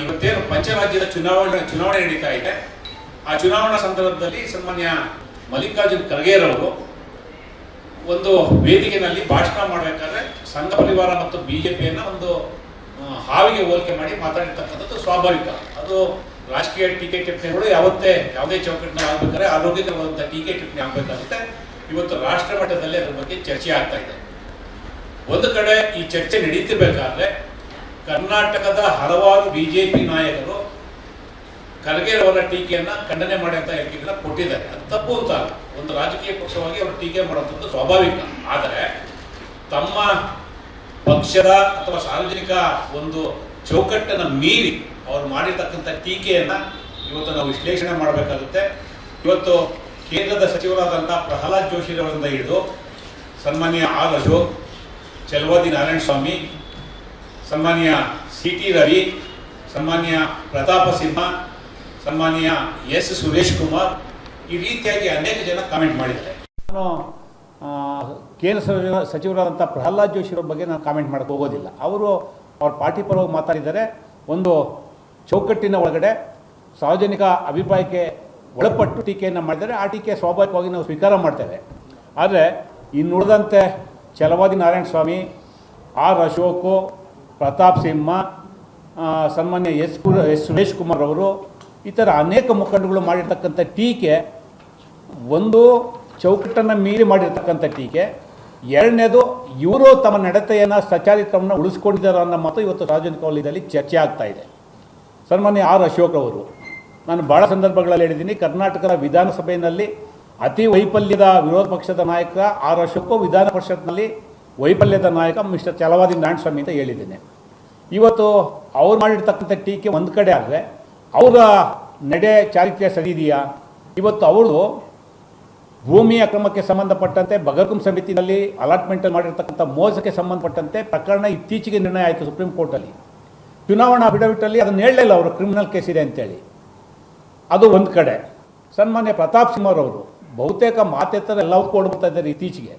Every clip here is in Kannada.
ಇವತ್ತೇನು ಪಂಚರಾಜ್ಯದ ಚುನಾವಣೆ ನಡೀತಾ ಇದೆ. ಆ ಚುನಾವಣಾ ಸಂದರ್ಭದಲ್ಲಿ ಸನ್ಮಾನ್ಯ ಮಲ್ಲಿಕಾರ್ಜುನ್ ಖರ್ಗೆರವರು ಒಂದು ವೇದಿಕೆಯಲ್ಲಿ ಭಾಷಣ ಮಾಡಬೇಕಾದ್ರೆ ಸಂಘ ಪರಿವಾರ ಮತ್ತು ಬಿಜೆಪಿಯನ್ನ ಒಂದು ಹಾವಿಗೆ ಹೋಲಿಕೆ ಮಾಡಿ ಮಾತಾಡಿರ್ತಕ್ಕಂಥದ್ದು ಸ್ವಾಭಾವಿಕ. ಅದು ರಾಜಕೀಯ ಟೀಕೆ ಟಿಪ್ಪಣಿಗಳು ಯಾವುದೇ ಚೌಕಟ್ಟಿನಲ್ಲಿ ಆಗ್ಬೇಕಾದ್ರೆ ಆರೋಗ್ಯಕರವಾದಂಥ ಟೀಕೆ ಟಿಪ್ಪಣಿ ಆಗಬೇಕಾಗುತ್ತೆ. ಇವತ್ತು ರಾಷ್ಟ್ರ ಮಟ್ಟದಲ್ಲಿ ಅದರ ಬಗ್ಗೆ ಚರ್ಚೆ ಆಗ್ತಾ ಇದೆ. ಒಂದು ಕಡೆ ಈ ಚರ್ಚೆ ನಡೀತಿರ್ಬೇಕಾದ್ರೆ ಕರ್ನಾಟಕದ ಹಲವಾರು ಬಿಜೆಪಿ ನಾಯಕರು ಖರ್ಗೆರವರ ಟೀಕೆಯನ್ನ ಖಂಡನೆ ಮಾಡಿ ಅಂತ ಹೇಳಿಕೆಗಳನ್ನ ಕೊಟ್ಟಿದ್ದಾರೆ. ಅದು ತಪ್ಪು ಅಂತ ಒಂದು ರಾಜಕೀಯ ಪಕ್ಷವಾಗಿ ಅವರು ಟೀಕೆ ಮಾಡುವಂಥದ್ದು ಸ್ವಾಭಾವಿಕ. ಆದರೆ ತಮ್ಮ ಪಕ್ಷದ ಅಥವಾ ಸಾರ್ವಜನಿಕ ಒಂದು ಚೌಕಟ್ಟನ್ನು ಮೀರಿ ಅವರು ಮಾಡಿರ್ತಕ್ಕಂಥ ಟೀಕೆಯನ್ನ ಇವತ್ತು ನಾವು ವಿಶ್ಲೇಷಣೆ ಮಾಡಬೇಕಾಗುತ್ತೆ. ಇವತ್ತು ಕೇಂದ್ರದ ಸಚಿವರಾದಂಥ ಪ್ರಹ್ಲಾದ್ ಜೋಶಿರವರಿಂದ ಹಿಡಿದು ಸನ್ಮಾನ್ಯ ಆರ್ ಅಶೋಕ್, ಚಲವಾದಿ ನಾರಾಯಣ ಸ್ವಾಮಿ, ಸನ್ಮಾನ್ಯ ಸಿ.ಟಿ. ರವಿ, ಸನ್ಮಾನ್ಯ ಪ್ರತಾಪ ಸಿಂಹ, ಸನ್ಮಾನ್ಯ ಎಸ್. ಸುರೇಶ್ ಕುಮಾರ್, ಈ ರೀತಿಯಾಗಿ ಅನೇಕ ಜನ ಕಾಮೆಂಟ್ ಮಾಡಿದ್ದಾರೆ. ನಾನು ಕೇಂದ್ರ ಸಚಿವರಾದಂಥ ಪ್ರಹ್ಲಾದ್ ಜೋಶಿಯವರ ಬಗ್ಗೆ ನಾನು ಕಾಮೆಂಟ್ ಮಾಡೋಕ್ಕೆ ಹೋಗೋದಿಲ್ಲ. ಅವ್ರ ಪಾರ್ಟಿ ಪರವಾಗಿ ಮಾತಾಡಿದ್ದಾರೆ. ಒಂದು ಚೌಕಟ್ಟಿನ ಒಳಗಡೆ ಸಾರ್ವಜನಿಕ ಅಭಿಪ್ರಾಯಕ್ಕೆ ಒಳಪಟ್ಟು ಟೀಕೆಯನ್ನು ಮಾಡಿದರೆ ಆ ಟೀಕೆ ಸ್ವಾಭಾವಿಕವಾಗಿ ನಾವು ಸ್ವೀಕಾರ ಮಾಡ್ತೇವೆ. ಆದರೆ ಇನ್ನುಳಿದಂತೆ ಚಲವಾದಿ ನಾರಾಯಣ ಸ್ವಾಮಿ, ಆರ್ ಅಶೋಕು, ಪ್ರತಾಪ್ ಸಿಂಹ, ಸನ್ಮಾನ್ಯ ಎಸ್. ಸುರೇಶ್ ಕುಮಾರ್ ಅವರು, ಈ ಥರ ಅನೇಕ ಮುಖಂಡಗಳು ಮಾಡಿರ್ತಕ್ಕಂಥ ಟೀಕೆ ಒಂದು ಚೌಕಟ್ಟನ್ನು ಮೀರಿ ಮಾಡಿರ್ತಕ್ಕಂಥ ಟೀಕೆ. ಎರಡನೇದು, ಇವರು ತಮ್ಮ ನಡತೆಯನ್ನು ಸಚಾರಿತ್ರವನ್ನು ಉಳಿಸ್ಕೊಂಡಿದ್ದಾರೆ ಅನ್ನೋ ಮಾತು ಇವತ್ತು ಸಾರ್ವಜನಿಕ ವಲಯದಲ್ಲಿ ಚರ್ಚೆ ಆಗ್ತಾ ಇದೆ. ಸನ್ಮಾನ್ಯ ಆರ್ ಅಶೋಕ್ ಅವರು, ನಾನು ಭಾಳ ಸಂದರ್ಭಗಳಲ್ಲಿ ಹೇಳಿದ್ದೀನಿ, ಕರ್ನಾಟಕದ ವಿಧಾನಸಭೆಯಲ್ಲಿ ಅತಿ ವೈಫಲ್ಯದ ವಿರೋಧ ಪಕ್ಷದ ನಾಯಕ ಆರ್ ಅಶೋಕ್, ವಿಧಾನ ಪರಿಷತ್ನಲ್ಲಿ ವೈಫಲ್ಯದ ನಾಯಕ ಮಿಸ್ಟರ್ ಚಲವಾದಿ ನಾರಾಯಣ ಸ್ವಾಮಿ ಅಂತ ಹೇಳಿದ್ದೇನೆ. ಇವತ್ತು ಅವ್ರು ಮಾಡಿರ್ತಕ್ಕಂಥ ಟೀಕೆ ಒಂದು ಕಡೆ ಆದರೆ ಅವರ ನಡೆ ಚಾರಿತ್ರ್ಯ ಸರಿ ಇದೆಯಾ? ಇವತ್ತು ಅವರು ಭೂಮಿ ಅಕ್ರಮಕ್ಕೆ ಸಂಬಂಧಪಟ್ಟಂತೆ ಬಗರ್ಕುಂ ಸಮಿತಿನಲ್ಲಿ ಅಲಾಟ್ಮೆಂಟಲ್ಲಿ ಮಾಡಿರ್ತಕ್ಕಂಥ ಮೋಸಕ್ಕೆ ಸಂಬಂಧಪಟ್ಟಂತೆ ಪ್ರಕರಣ ಇತ್ತೀಚೆಗೆ ನಿರ್ಣಯ ಆಯಿತು ಸುಪ್ರೀಂ ಕೋರ್ಟಲ್ಲಿ. ಚುನಾವಣಾ ಅಫಿಡವಿಟಲ್ಲಿ ಅದನ್ನು ಹೇಳಲಿಲ್ಲ ಅವರು ಕ್ರಿಮಿನಲ್ ಕೇಸ್ ಇದೆ ಅಂತೇಳಿ. ಅದು ಒಂದು ಕಡೆ. ಸನ್ಮಾನ್ಯ ಪ್ರತಾಪ್ ಸಿಂಹರವರು ಬಹುತೇಕ ಮಾತೆತ್ತರ ಎಲ್ಲವೂ ಕೊಡ್ತಾ ಇದ್ದಾರೆ ಇತ್ತೀಚೆಗೆ.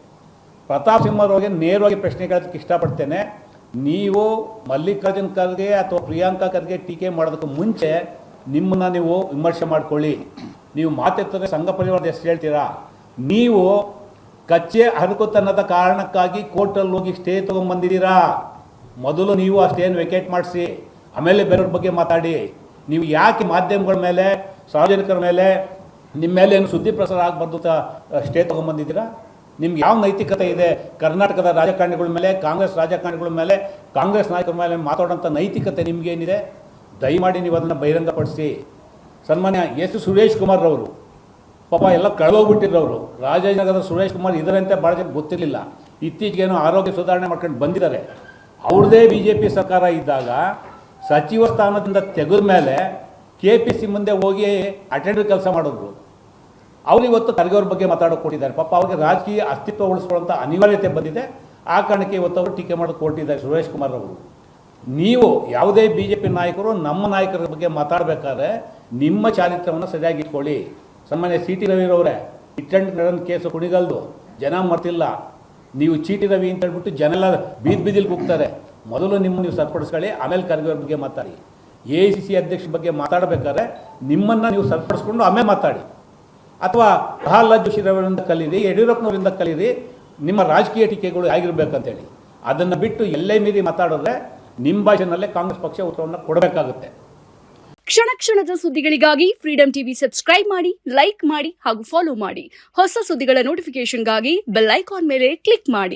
ಪ್ರತಾಪ್ ಸಿಂಹರವರಿಗೆ ನೇರವಾಗಿ ಪ್ರಶ್ನೆ ಕೇಳೋದಕ್ಕೆ ಇಷ್ಟಪಡ್ತೇನೆ. ನೀವು ಮಲ್ಲಿಕಾರ್ಜುನ್ ಖರ್ಗೆ ಅಥವಾ ಪ್ರಿಯಾಂಕಾ ಖರ್ಗೆ ಟೀಕೆ ಮಾಡೋದಕ್ಕೆ ಮುಂಚೆ ನಿಮ್ಮನ್ನು ನೀವು ವಿಮರ್ಶೆ ಮಾಡಿಕೊಳ್ಳಿ. ನೀವು ಮಾತೆತ್ತರೆ ಸಂಘ ಪರಿವಾರದ ಹೆಸರು ಹೇಳ್ತೀರಾ. ನೀವು ಕಚ್ಚೆ ಹರಕುತನದ ಕಾರಣಕ್ಕಾಗಿ ಕೋರ್ಟಲ್ಲಿ ಹೋಗಿ ಸ್ಟೇ ತೊಗೊಂಬಂದಿದ್ದೀರಾ. ಮೊದಲು ನೀವು ಆ ಸ್ಟೇನ ವೆಕೇಟ್ ಮಾಡಿಸಿ, ಆಮೇಲೆ ಬೇರೆಯವ್ರ ಬಗ್ಗೆ ಮಾತಾಡಿ. ನೀವು ಯಾಕೆ ಮಾಧ್ಯಮಗಳ ಮೇಲೆ, ಸಾರ್ವಜನಿಕರ ಮೇಲೆ, ನಿಮ್ಮ ಮೇಲೆ ಏನು ಸುದ್ದಿ ಪ್ರಸಾರ ಆಗಬಾರ್ದು ಸ್ಟೇ ತೊಗೊಂಬಂದಿದ್ದೀರಾ? ನಿಮ್ಗೆ ಯಾವ ನೈತಿಕತೆ ಇದೆ? ಕರ್ನಾಟಕದ ರಾಜಕಾರಣಿಗಳ ಮೇಲೆ, ಕಾಂಗ್ರೆಸ್ ರಾಜಕಾರಣಿಗಳ ಮೇಲೆ, ಕಾಂಗ್ರೆಸ್ ನಾಯಕರ ಮೇಲೆ ಮಾತಾಡೋಂಥ ನೈತಿಕತೆ ನಿಮಗೇನಿದೆ? ದಯಮಾಡಿ ನೀವು ಅದನ್ನು ಬಹಿರಂಗಪಡಿಸಿ. ಸನ್ಮಾನ್ಯ ಎಸ್. ಸುರೇಶ್ ಕುಮಾರ್ ಅವರು ಪಾಪ ಎಲ್ಲ ಕಳೆದೋಗ್ಬಿಟ್ಟಿರೋರು. ರಾಜನಗರದ ಸುರೇಶ್ ಕುಮಾರ್ ಇದರಂತೆ ಭಾಳ ಜನ ಗೊತ್ತಿರಲಿಲ್ಲ. ಇತ್ತೀಚೆಗೇನೋ ಆರೋಗ್ಯ ಸುಧಾರಣೆ ಮಾಡ್ಕೊಂಡು ಬಂದಿದ್ದಾರೆ. ಅವ್ರದ್ದೇ BJP ಸರ್ಕಾರ ಇದ್ದಾಗ ಸಚಿವ ಸ್ಥಾನದಿಂದ ತೆಗೆದ ಮೇಲೆ KPC ಮುಂದೆ ಹೋಗಿ ಅಟೆಂಡರ್ ಕೆಲಸ ಮಾಡಿದ್ರು. ಅವ್ರು ಇವತ್ತು ಖರ್ಗೆಯವ್ರ ಬಗ್ಗೆ ಮಾತಾಡೋಕೆ ಕೊಟ್ಟಿದ್ದಾರೆ. ಪಾಪ ಅವ್ರಿಗೆ ರಾಜಕೀಯ ಅಸ್ತಿತ್ವ ಉಳಿಸ್ಕೊಳ್ಳೋಂಥ ಅನಿವಾರ್ಯತೆ ಬಂದಿದೆ. ಆ ಕಾರಣಕ್ಕೆ ಇವತ್ತು ಅವರು ಟೀಕೆ ಮಾಡೋಕೆ ಕೊಟ್ಟಿದ್ದಾರೆ ಸುರೇಶ್ ಕುಮಾರ್ ಅವರು. ನೀವು ಯಾವುದೇ BJP ನಾಯಕರು ನಮ್ಮ ನಾಯಕರ ಬಗ್ಗೆ ಮಾತಾಡಬೇಕಾದ್ರೆ ನಿಮ್ಮ ಚಾರಿತ್ರ್ಯವನ್ನು ಸರಿಯಾಗಿ ಇಟ್ಕೊಳ್ಳಿ. ಸನ್ಮಾನ್ಯ ಸಿ.ಟಿ. ರವಿರವರೇ, ಇಟ್ಟಂಡ್ ನಡೆದ ಕೇಸು ಕುಣಿಗಲ್ದು ಜನ ಮರ್ತಿಲ್ಲ. ನೀವು ಸಿ.ಟಿ. ರವಿ ಅಂತ ಹೇಳ್ಬಿಟ್ಟು ಜನ ಎಲ್ಲ ಬೀದಿಲಿ ಕೂಗ್ತಾರೆ. ಮೊದಲು ನೀವು ಸರಿಪಡಿಸ್ಕೊಳ್ಳಿ, ಆಮೇಲೆ ಖರ್ಗೆಯವ್ರ ಬಗ್ಗೆ ಮಾತಾಡಿ. AICC ಅಧ್ಯಕ್ಷ ಬಗ್ಗೆ ಮಾತಾಡಬೇಕಾದ್ರೆ ನಿಮ್ಮನ್ನು ನೀವು ಸರಿಪಡಿಸ್ಕೊಂಡು ಆಮೇಲೆ ಮಾತಾಡಿ. ಅಥವಾ ಪ್ರಹ್ಲಾದ್ ಜೋಶಿರವರಿಂದ ಕಲೀರಿ, ಯಡಿಯೂರಪ್ಪನವರಿಂದ ಕಲೀರಿ ನಿಮ್ಮ ರಾಜಕೀಯ ಟೀಕೆಗಳು ಆಗಿರ್ಬೇಕಂತೇಳಿ. ಅದನ್ನು ಬಿಟ್ಟು ಎಲ್ಲೇ ಮೀರಿ ಮಾತಾಡಿದ್ರೆ ನಿಮ್ಮ ಭಾಷೆನಲ್ಲೇ ಕಾಂಗ್ರೆಸ್ ಪಕ್ಷ ಉತ್ತರವನ್ನು ಕೊಡಬೇಕಾಗುತ್ತೆ. ಕ್ಷಣ ಕ್ಷಣದ ಸುದ್ದಿಗಳಿಗಾಗಿ ಫ್ರೀಡಂ ಟಿವಿ ಸಬ್ಸ್ಕ್ರೈಬ್ ಮಾಡಿ, ಲೈಕ್ ಮಾಡಿ ಹಾಗೂ ಫಾಲೋ ಮಾಡಿ. ಹೊಸ ಸುದ್ದಿಗಳ ನೋಟಿಫಿಕೇಶನ್ಗಾಗಿ ಬೆಲ್ ಐಕಾನ್ ಮೇಲೆ ಕ್ಲಿಕ್ ಮಾಡಿ.